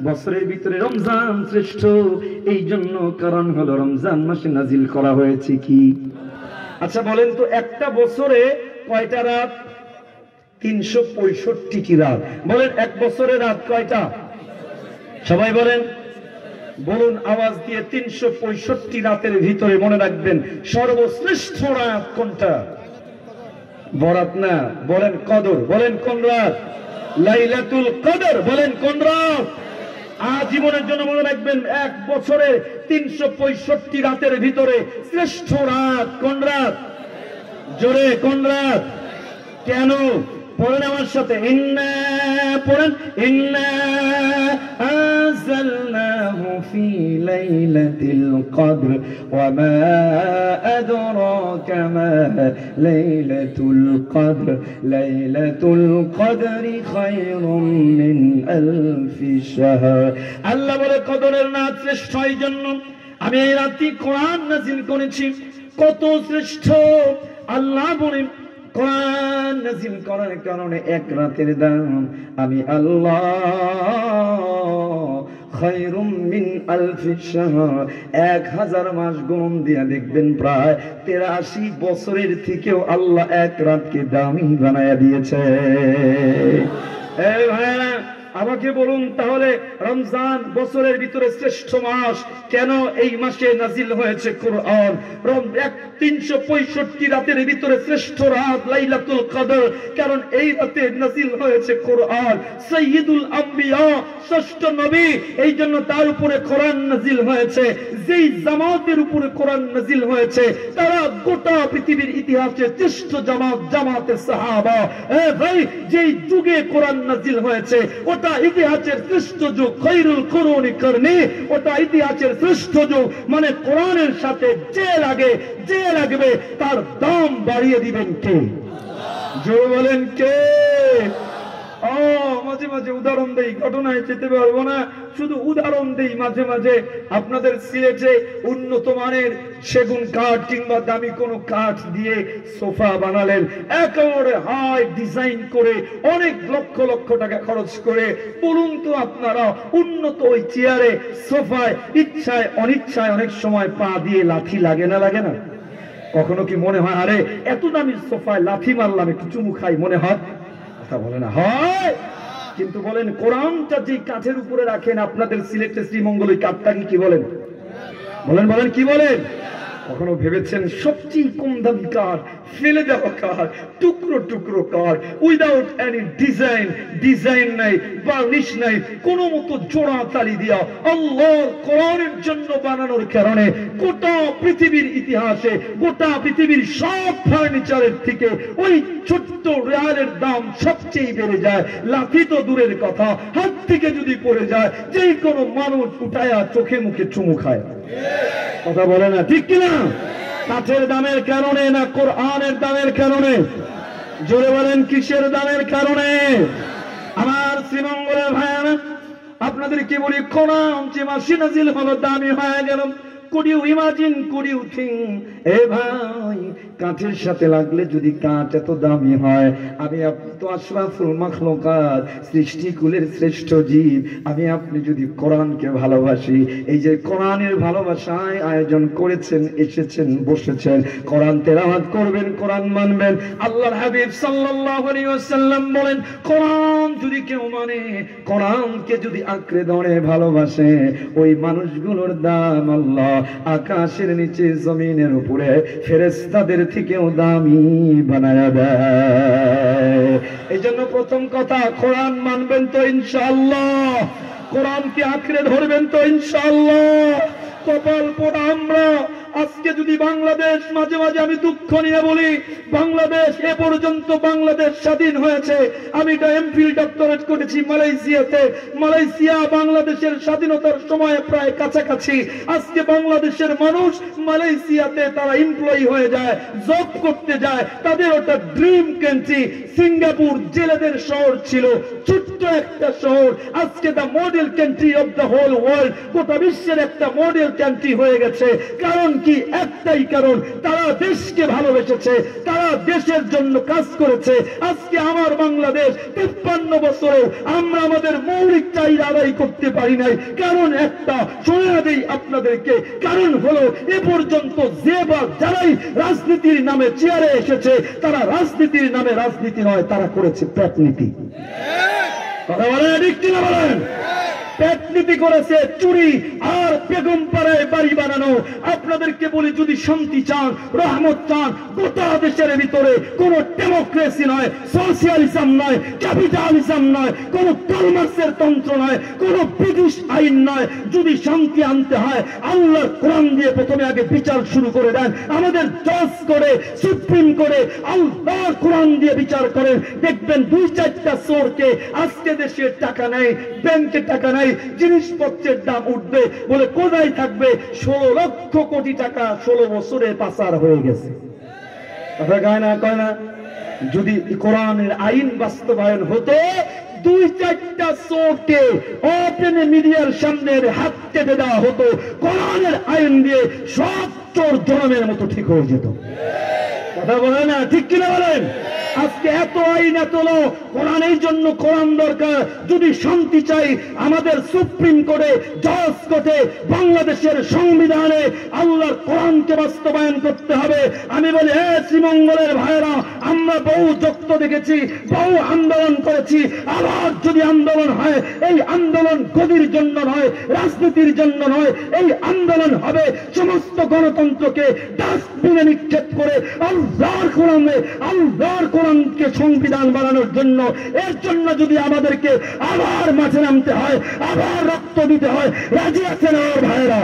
বছরের ভিতরে রমজান শ্রেষ্ঠ, এই জন্য কারণ হলো রমজান মাসে নাজিল করা হয়েছে কি? আচ্ছা বলেন তো, একটা বছরে কয়টা রাত? 365টি রাত। বলেন এক বছরের রাত কয়টা? সবাই বলেন, বলুন আওয়াজ দিয়ে। 365 রাতের ভিতরে মনে রাখবেন সর্বশ্রেষ্ঠ রাত কোনটা? বরাত না, বলেন কদর। বলেন কোন রাত? লাইলাতুল কদর। বলেন কোন রাত? আজীবনের জন্য মনে রাখবেন এক বছরে 365 রাতের ভিতরে শ্রেষ্ঠ রাত কোন রাত? জোরে কোন রাত? কেন? পড়েন আমার সাথে, ইন্না পড়েন, ইন্না আনজালনাহু ফি লাইলাতিল কদর ওয়া মা আদরাকা মা লাইলাতুল কদর লাইলাতুল কদরি খায়রুম মিন আলফি শাহর। আল্লাহ বলে কদরের রাত শ্রেষ্ঠ, এই জন্য আমি এই রাতে কোরআন নাযিল করেছি। কত শ্রেষ্ঠ! আল্লাহ বলেন কোরআন নাযিল করার কারণে এক রাতের দাম আমি আল্লাহ খায়রুম মিন আলফি শাহর, 1000 মাস গুণ দিয়া দেখবেন প্রায় 83 বছরের থেকেও আল্লাহ এক রাতকে দামি বানায়া দিয়েছে। এই ভাইরা আমাকে বলুন তাহলে রমজান বছরের ভিতরে শ্রেষ্ঠ মাস কেন? এই মাসে নাজিল হয়েছে কোরআন। 365 রাতের ভিতরে শ্রেষ্ঠ রাত লাইলাতুল কদর, কারণ এই রাতে নাজিল হয়েছে কোরআন। সাইয়্যিদুল আম্বিয়া, ষষ্ঠ নবী, এই জন্য তার উপরে কোরআন নাজিল হয়েছে। যেই জামাতের উপরে কোরআন নাজিল হয়েছে তারা গোটা পৃথিবীর ইতিহাসে শ্রেষ্ঠ জামাত, জামাতে সাহাবা। ভাই, যেই যুগে কোরআন নাজিল হয়েছে ওটা ইতিহাসের শ্রেষ্ঠ যুগ, খায়রুল কুরুনি করনি, ওটা ইতিহাসের শ্রেষ্ঠ যুগ। মানে কোরআনের সাথে যে লাগে, যে লাগবে তার দাম বাড়িয়ে দিবেন কে? জোরে বলেন কে? মাঝে মাঝে উদাহরণ দেই, ঘটনায় যেতে পারবো না, শুধু উদাহরণ দেই। মাঝে মাঝে আপনাদের সিলেটে উন্নত মানের সেগুন কাঠ কিংবা দামি কোনো কাঠ দিয়ে সোফা বানালেন, একেবারে হাই ডিজাইন করে অনেক লক্ষ লক্ষ টাকা খরচ করে। বলুন তো আপনারা, উন্নত ওই চেয়ারে সোফায় ইচ্ছায় অনিচ্ছায় অনেক সময় পা দিয়ে লাথি লাগে না, লাগে না? কখনো কি মনে হয় আরে এত দামি সোফায় লাথি মারলাম, একটু চুমু খাই, মনে হয়? কথা বলে না, হয়। কিন্তু বলেন কোরআনটা যে কাঠের উপরে রাখেন আপনাদের সিলেটে শ্রীমঙ্গল, ওই কাঠটাকে কি বলেন? বলেন বলেন কি বলেন? কখনো ভেবেছেন সবচেয়ে কম দামি কাঠ, ফেলে দেওয়া কাঠ, টুকরো টুকরো কাঠ, উইদাউট এনি ডিজাইন, ডিজাইন নাই, বার্নিশ নাই, কোন মতো জোড়া তালি দিয়া আল্লাহর কোরআনের জন্য বানানোর কারণে গোটা পৃথিবীর ইতিহাসে, গোটা পৃথিবীর সব ফার্নিচারের থেকে ওই ছোট্ট রেয়ালের দাম সবচেয়ে বেড়ে যায়। লাথি তো দূরের কথা, হাত থেকে যদি পড়ে যায় যে কোনো মানুষ উঠায়া চোখে মুখে চুমু খায়। কথা বলে না, ঠিক কিনা? কাঠের দামের কারণে না কোরআনের দামের কারণে? জোরে বলেন কিসের দামের কারণে? আমার শ্রীমঙ্গলের ভাইয়ারা, আপনাদের কি বলি, কোরআন যে মাসে নাজিল হলো দামি হয়ে গেল। Could you imagine, could you think? এ ভাই, কাঠের সাথে লাগলে যদি কাঠ এত দামি হয়, আমি আপনি তো আশরাফুল মাখলুকাত, সৃষ্টিকুলের শ্রেষ্ঠ জীব, আমি আপনি যদি কোরআনকে ভালোবাসি, এই যে কোরআনের ভালোবাসায় আয়োজন করেছেন, এসেছেন, বসেছেন, কোরআন তেলাওয়াত করবেন, কোরআন মানবেন। আল্লাহর হাবিব সাল্লাল্লাহু আলাইহি ওয়াসাল্লাম বলেন, কোরআন যদি কেউ মানে, কোরআনকে যদি আঁকড়ে ধরে ভালোবাসে, ওই মানুষগুলোর দাম আল্লাহ আকাশের নিচে জমিনের উপরে ফেরেশতাদের থেকেও দামি বানায়া দেয়। এই জন্য প্রথম কথা, কোরআন মানবেন তো ইনশাআল্লাহ? কোরআনকে আঁকড়ে ধরবেন তো ইনশাআল্লাহ? কপাল পোড়া আমরা। আজকে যদি বাংলাদেশ, মাঝে মাঝে আমি দুঃখ নিয়ে বলি, বাংলাদেশ এ পর্যন্ত বাংলাদেশ স্বাধীন হয়েছে, আমি এটা এমফিল ডক্টরেট করেছি মালয়েশিয়াতে। মালয়েশিয়া বাংলাদেশের স্বাধীনতার সময় প্রায় কাছাকাছি। আজকে বাংলাদেশের মানুষ মালয়েশিয়াতে তারা এমপ্লয়ি হয়ে যায়, জব করতে যায়, তাদের ওটা ড্রিম কান্ট্রি। সিঙ্গাপুর জেলেদের শহর ছিল, ছোট্ট একটা শহর, আজকে the model country of the whole world, গোটা বিশ্বের একটা মডেল কান্ট্রি হয়ে গেছে। কারণ কি একটাই কারণ, তারা দেশকে ভালোবেসেছে, তারা দেশের জন্য কাজ করেছে। আজকে আমার বাংলাদেশ 53 বছরে আমরা আমাদের মৌলিক চাহিদা আদায় করতে পারি নাই। কারণ একটা, শোনা দেই আপনাদেরকে, কারণ হলো এ পর্যন্ত যে বা যারাই রাজনীতির নামে চেয়ারে এসেছে, তারা রাজনীতির নামে রাজনীতি নয়, তারা করেছে পেটনীতি। কথা বলেন, ঠিক কিনা বলেন? পেটনীতি করেছে, চুরি আর বেগম পাড়ায় বাড়ি বানানো। আপনাদেরকে বলি, যদি শান্তি চান, রহমত চান, গোটা দেশের ভিতরে কোন ডেমোক্রেসি নয়, সোশিয়ালিজম নয়, ক্যাপিটালিজম নয়, কোন কালমার্সের তন্ত্র নয়, কোন ব্রিটিশ আইন নয়। যদি শান্তি আনতে হয়, আল্লাহর কোরআন দিয়ে প্রথমে আগে বিচার শুরু করে দেন। আমাদের জজ করে, সুপ্রিম করে আল্লাহর কোরআন দিয়ে বিচার করেন, দেখবেন 2-4টা চোরকে আজকে দেশের টাকা নেই, ব্যাংকে টাকা নেই, জিনিসপত্রের দাম উঠবে বলে কোথায় থাকবে? 16 লক্ষ কোটি টাকা 16 বছরে পাচার হয়ে গেছে। কথা কয় না, কয় না? যদি কোরআনের আইন বাস্তবায়ন হতো, 2-4টা চোরকে ওপেন মিডিয়ার সামনে হাত কেটে দেওয়া হতো, কোরআনের আইন দিয়ে সব চোর জনমের মতো ঠিক হয়ে যেত। কথা বলে না, ঠিক কিনা বলেন? আজকে এত আইন, এত ল, কোরআনের জন্য কোরআন দরকার। যদি শান্তি চাই, আমাদের সুপ্রিম কোর্টে, জজ কোর্টে, বাংলাদেশের সংবিধানে আল্লাহর কোরআনকে বাস্তবায়ন করতে হবে। আমি বলি, হে শ্রীমঙ্গলের ভাইরা, আমরা বহু যুক্ত দেখেছি, বহু আন্দোলন করেছি। আবার যদি আন্দোলন হয়, এই আন্দোলন গদির জন্য নয়, রাজনীতির জন্য নয়, এই আন্দোলন হবে সমস্ত গণতন্ত্রকে ডাস্টবিনে নিক্ষেপ করে আল্লাহর কোরআনে, আল্লাহর কোরআনকে সংবিধান বানানোর জন্য। এর জন্য যদি আমাদেরকে আবার মাঠে নামতে হয়, আবার রক্ত দিতে হয়, রাজি আছেন আমার ভাইরা?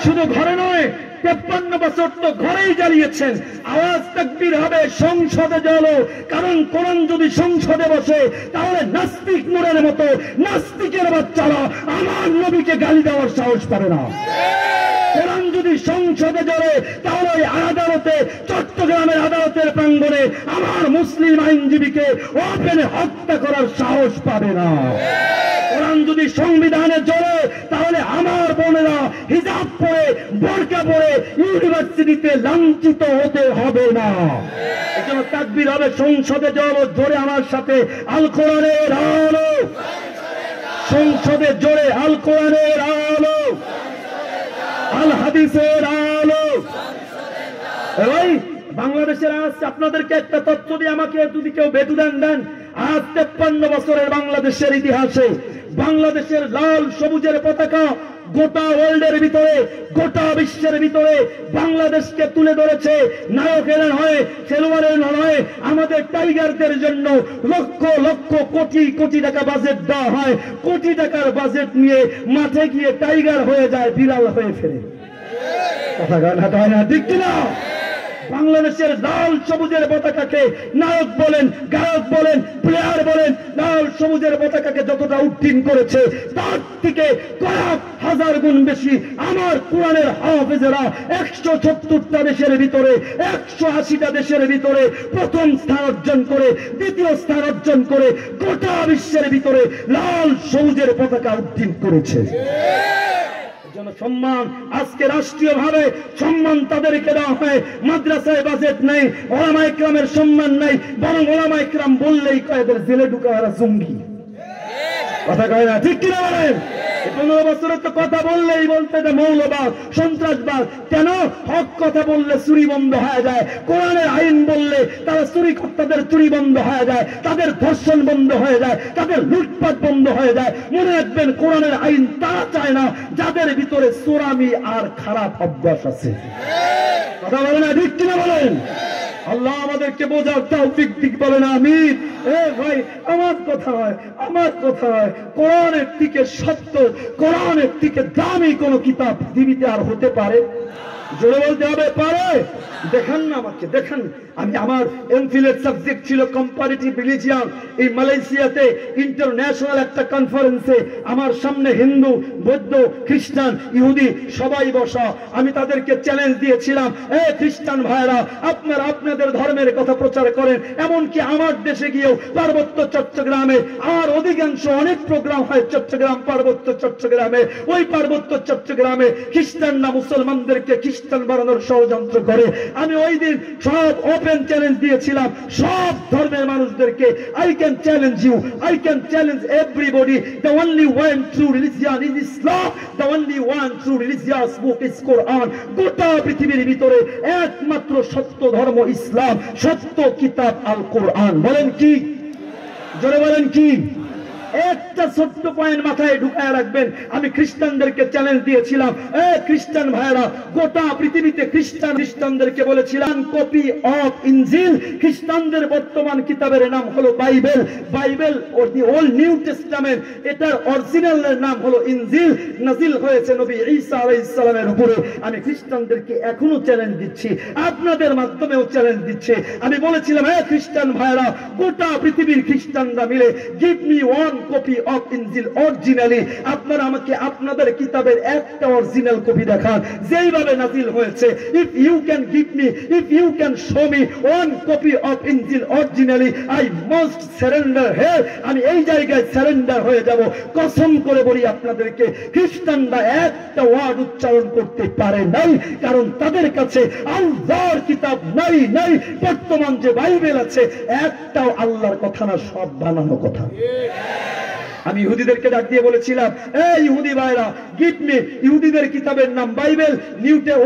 শুধু ঘরে নয়, 53 বছর তো ঘরেই জ্বালিয়েছেন। আওয়াজ তাকবীর হবে, সংসদে জ্বালো। কারণ কোরআন যদি সংসদে বসে, তাহলে নাস্তিক নূরের মতো নাস্তিকের বাচ্চারা আমার নবীকে গালি দেওয়ার সাহস পাবে না। কোরআন যদি সংসদে জ্বলে, তাহলে ওই আদালতে, চট্টগ্রামের আদালতের প্রাঙ্গণে আমার মুসলিম আইনজীবীকে ওপেনে হত্যা করার সাহস পাবে না। কোরআন যদি সংবিধানে জ্বলে, তাহলে আমার বোনেরা হিজাব পরে, বোরকা পরে ইউনিভার্সিটিতে লাঞ্ছিত হতে হবে না। এই জন্য তাকবীর হবে, সংসদে জ্বলো। জোরে আমার সাথে, আল কোরআনের আলো। সংসদে জোরে, আল কোরআনের আলো, আল হাদিসের আলো। ভাই, বাংলাদেশের আজ আপনাদেরকে একটা তথ্য দিয়ে আমাকে যদি কেউ বেদুদান দেন, আজ 53 বছরের বাংলাদেশের ইতিহাসে বাংলাদেশের লাল সবুজের পতাকা গোটা ওয়ার্ল্ডের ভিতরে, গোটা বিশ্বের ভিতরে বাংলাদেশকে তুলে ধরেছে। নায়কেরা নয়, খেলোয়াড়ের নয়, আমাদের টাইগারদের জন্য লক্ষ লক্ষ কোটি কোটি টাকা বাজেট দেওয়া হয়। কোটি টাকার বাজেট নিয়ে মাঠে গিয়ে টাইগার হয়ে যায়, বিড়াল হয়ে ফেরে। কথা হয় না, ঠিক কিনা? বাংলাদেশের লাল সবুজের পতাকাকে নায়ক বলেন, গায়ক বলেন, প্লেয়ার বলেন, লাল সবুজের পতাকাকে যতটা উড্ডীন করেছে, তার থেকে কয়েক হাজার গুণ বেশি আমার কোরআনের হাফেজেরা 176টা দেশের ভিতরে, 180টা দেশের ভিতরে প্রথম স্থান অর্জন করে, দ্বিতীয় স্থান অর্জন করে গোটা বিশ্বের ভিতরে লাল সবুজের পতাকা উড্ডীন করেছে। সম্মান আজকে রাষ্ট্রীয় ভাবে সম্মান তাদেরকে দেওয়া হয়। মাদ্রাসায় বাজেট নেই, ওলামা ইকরামের সম্মান নাই, বরং ওলামা ইকরাম বললেই কয়েকদের জেলে ঢুকাওয়ারা জঙ্গি। কথা কয় না, ঠিক কিনা বলেন? 15 বছরের তো কথা বললেই বলতে মৌলবাদ, সন্ত্রাসবাদ। কেন? হক কথা বললে চুরি বন্ধ হয়ে যায়, কোরআনের আইন বললে তারা চুরি, তাদের চুরি বন্ধ হয়ে যায়, তাদের ধর্ষণ বন্ধ হয়ে যায়, তাদের লুটপাট বন্ধ হয়ে যায়। মনে রাখবেন, কোরআনের আইন তারা চায় না যাদের ভিতরে চোরামি আর খারাপ অভ্যাস আছে। কথা বলে না, ঠিক কিনা বলেন? আল্লাহ আমাদেরকে বোঝার তৌফিক দিক, বলেন আমিন। ভাই, আমার কথা হয়, আমার কথা হয়, কোরআনের থেকে সত্য, কোরআনের থেকে দামি কোন কিতাব পৃথিবীতে আর হতে পারে? জোরে বলতে হবে পারে? দেখান না আমাকে, দেখান। আমি আমার এমফিলের সাবজেক্ট ছিল কম্পারেটিভ রিলিজিয়ন। এই মালয়েশিয়াতে ইন্টারন্যাশনাল একটা কনফারেন্সে আমার সামনে হিন্দু, বৌদ্ধ, খ্রিস্টান, ইহুদি সবাই বসা। আমি তাদেরকে চ্যালেঞ্জ দিয়েছিলাম, এ খ্রিস্টান ভাইরা, আপনারা আপনাদের ধর্মের কথা প্রচার করেন। এমনকি আমার দেশে গিয়েও পার্বত্য চট্টগ্রামে আর অধিকাংশ অনেক প্রোগ্রাম হয় চট্টগ্রাম, পার্বত্য চট্টগ্রামে। ওই পার্বত্য চট্টগ্রামে খ্রিস্টানরা মুসলমানদেরকে খ্রিস্টান বানানোর ষড়যন্ত্র করে। আমি ওই দিন সব ওপেন চ্যালেঞ্জ দিয়েছিলাম সব ধর্মের মানুষদেরকে। I can challenge you, I can challenge everybody. The only one true religion is Islam. The only one true religious book is Quran. গোটা পৃথিবীর ভিতরে একমাত্র সত্য ধর্ম ইসলাম, সত্য কিতাব আল কোরআন। বলেন কি? জোরে বলেন কি? একটা ছোট্ট পয়েন্ট মাথায় ঢুকায় রাখবেন। আমি খ্রিস্টানদেরকে চ্যালেঞ্জ দিয়েছিলাম, এ খ্রিস্টান ভাইরা, গোটা পৃথিবীতে খ্রিস্টানদেরকে বলেছিলাম কপি অফ ইনজিল। খ্রিস্টানদের বর্তমান কিতাবের নাম হলো বাইবেল। বাইবেল ও দি ওল্ড নিউ টেস্টামেন্ট, এটার অরিজিনালের নাম হলো ইনজিল। নাজিল হয়েছে নবী ঈসা আলাইহিস সালামের উপরে। আমি খ্রিস্টানদেরকে এখনো চ্যালেঞ্জ দিচ্ছি, আপনাদের মাধ্যমেও চ্যালেঞ্জ দিচ্ছি। আমি বলেছিলাম, এ খ্রিস্টান ভাইরা, গোটা পৃথিবীর খ্রিস্টানরা মিলে give me one copy of ইনজিল অরিজিনালি। আপনারা আমাকে আপনাদের কিতাবের একটা অরিজিনাল কপি দেখান যেইভাবে নাজিল হয়েছে। If you can give me, if you can show me one copy of ইনজিল originally, I must surrender here. আমি এই জায়গায় সারেন্ডার হয়ে যাব। কসম করে বলি আপনাদেরকে, খ্রিস্টানরা একটা ওয়ার্ড উচ্চারণ করতে পারে নাই, কারণ তাদের কাছে আল্লাহর কিতাব নাই। নাই বর্তমান যে বাইবেল আছে, একটাও আল্লাহর কথা না, সব বানানো কথা। আমি ইহুদিদেরকে ডাক দিয়ে বলেছিলাম, এই ইহুদি ভাইরা, গিভ মি, ইহুদিদের কিতাবের নাম বাইবেল,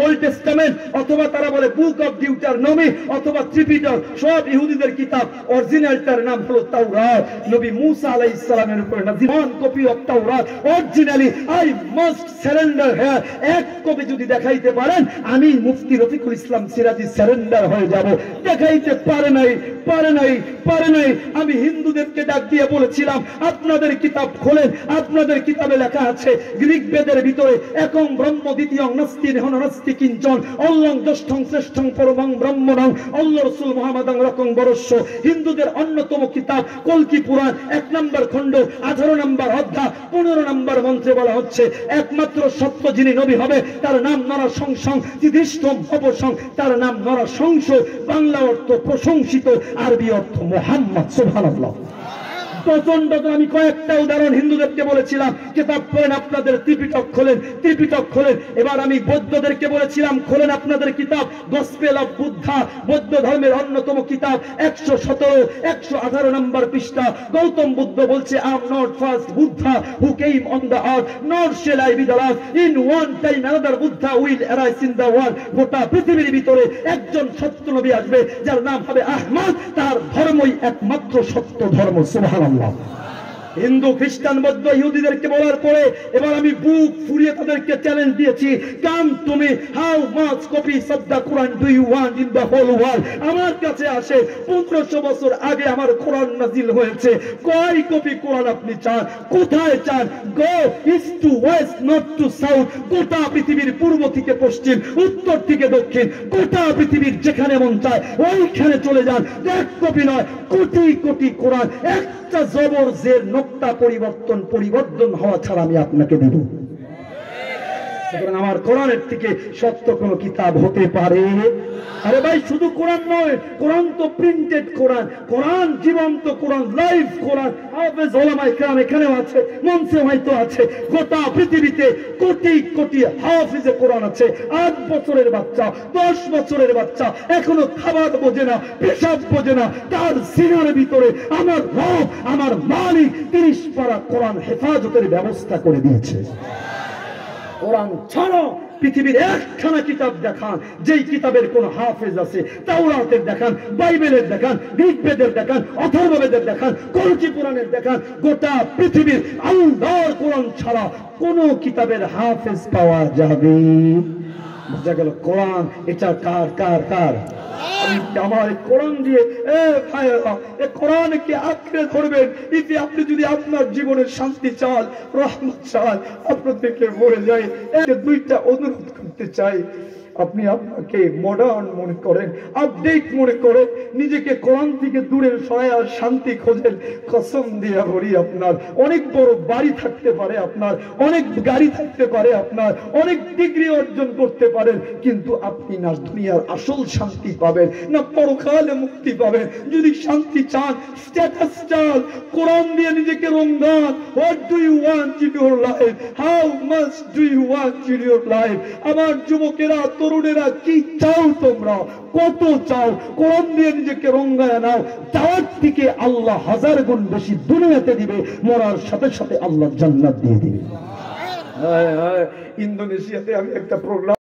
ওল্ড টেস্টামেন্ট, অথবা তারা বলে বুক অফ ডিউটারনমি, অথবা ত্রিপিটক, সব ইহুদিদের কিতাব। অরিজিনালটার নাম হলো তাওরাত। নবী মুসা আলাইহিস সালামের উপরে নাযিল ওয়ান কপি অফ তাওরাত originally, I must surrender here. এক কপি যদি দেখাইতে পারেন, আমি মুফতি রফিকুল ইসলাম সিরাজি সারেন্ডার হয়ে যাব। দেখাইতে পারে নাই, পারে নাই, পারে নাই। আমি হিন্দুদেরকে ডাক দিয়ে বলেছিলাম, আপনাদের কিতাব খোলেন, আপনাদের কিতাবে লেখা আছে গ্রিক বেদের ভিতরে একং ব্রহ্ম দ্বিতীয়ং নাস্তি নেহ নাস্তি কিঞ্চন অল্লং জ্যেষ্ঠং শ্রেষ্ঠং পরমং ব্রহ্মণং অল্ল রাসূল মুহাম্মাদাং রকং বরস্য। হিন্দুদের অন্যতম কিতাব কল্কি পুরাণ 1 নম্বর খণ্ড 18 নম্বর অধ্যায় 15 নম্বর মন্ত্রে বলা হচ্ছে, একমাত্র সত্য যিনি নবী হবে তার নাম নরসংসং, যুধিষ্ঠির অপসং, তার নাম নরসংস। বাংলা অর্থ প্রশংসিত, আরবি অর্থ মুহাম্মদ। সুবহানাল্লাহ। প্রচন্ড। আমি কয়েকটা উদাহরণ হিন্দুদেরকে বলেছিলাম, কিতাব খোলেন, আপনাদের ত্রিপিটক খোলেন, ত্রিপিটক খোলেন। এবার আমি বৌদ্ধদেরকে বলেছিলাম, খোলেন আপনাদের কিতাব গসপেল অফ বুদ্ধা, বৌদ্ধ ধর্মের অন্যতম কিতাব 117 118 নম্বর পৃষ্ঠা। গৌতম বুদ্ধ বলছে, I am not first Buddha who came on the earth, not shall I B the last. In one time another Buddha will arise in the world. গোটা পৃথিবীর ভিতরে একজন সত্য নবী আসবে, যার নাম হবে আহমদ। তার ধর্মই একমাত্র সত্য ধর্ম। সুবহানাল্লাহ। হিন্দু, খ্রিস্টান, বৌদ্ধ, ইহুদিদেরকে বলার পরে এবার আমি বুক ফুরিয়ে তাদেরকে চ্যালেঞ্জ দিয়েছি, come to me, how much copies of the Quran do you want in the whole world. আমার কাছে আসে, 1500 বছর আগে আমার কোরআন নাজিল হয়েছে, কয় কপি কোরআন আপনি চান? কোথায় চান? Go east to west, not to south. গোটা পৃথিবীর পূর্ব থেকে পশ্চিম, উত্তর থেকে দক্ষিণ, গোটা পৃথিবীর যেখানে মন চায় ওইখানে চলে যান। এক কপি নয়, কোটি কোটি কোরআন। একটা জবর জের নোক্তা পরিবর্তন হওয়া ছাড়া আমি আপনাকে দেব। আমার কোরআনের থেকে সত্য কোন কিতাব হতে পারে? আরে ভাই, শুধু কোরআন নয়, কোরআন তো প্রিন্টেড কোরআন, কোরআন জীবন্ত কোরআন, লাইভ কোরআন। হাফেজ ওলামায়ে কেরাম এখানেও আছে, মঞ্চে হয়তো আছে। গোটা পৃথিবীতে কোটি কোটি হাফেজে কোরআন আছে। 8 বছরের বাচ্চা, 10 বছরের বাচ্চা এখনো খাবার বোঝে না, পেশাব বোঝে না, তার সিনার ভিতরে আমার রব, আমার মালিক 30 পারা কোরআন হেফাজতের ব্যবস্থা করে দিয়েছে। কোরআন ছাড়া পৃথিবীর একখানা কিতাব দেখান যেই কিতাবের কোন হাফেজ আছে। তাওরাতের দেখান, বাইবেলের দেখান, গ্রিক বেদের দেখান, অথর্ব বেদের দেখান, কলকি পুরাণের দেখান। গোটা পৃথিবীর আল্লাহর কোরআন ছাড়া কোন কিতাবের হাফেজ পাওয়া যাবে? বুঝা গেল কোরআন এটা কার কার কার? আমার কোরআন দিয়ে কোরআনকে আঁকড়ে ধরবেন। আপনি যদি আপনার জীবনের শান্তি চান, রহমত চান, আপনাদেরকে বলে যায়, 2টা অনুরোধ করতে চাই। আপনি আপনাকে মডার্ন মনে করেন, আপডেট মনে করেন, নিজেকে কোরআন থেকে দূরে সরায় আর শান্তি খোঁজেন, কসম দিয়া বলি আপনার অনেক বড় বাড়ি থাকতে পারে, আপনার অনেক গাড়ি থাকতে পারে, আপনার অনেক ডিগ্রি অর্জন করতে পারেন, কিন্তু আপনি না দুনিয়ার আসল শান্তি পাবেন না পরকালে মুক্তি পাবেন। যদি শান্তি চান, স্ট্যাটাস চান, কোরআন দিয়ে নিজেকে রঙ্গান। What do you want in your life? How much do you want in your life? আমার যুবকেরা, তরুণেরা, কি চাও তোমরা? কত চাও? কোরআন দিয়ে নিজেকে রঙ্গায় নাও। চাওয়ার থেকে আল্লাহ হাজার গুণ বেশি দুনিয়াতে দিবে, মরার সাথে সাথে আল্লাহ জান্নাত দিয়ে দিবে। ইন্দোনেশিয়াতে আমি একটা প্রোগ্রাম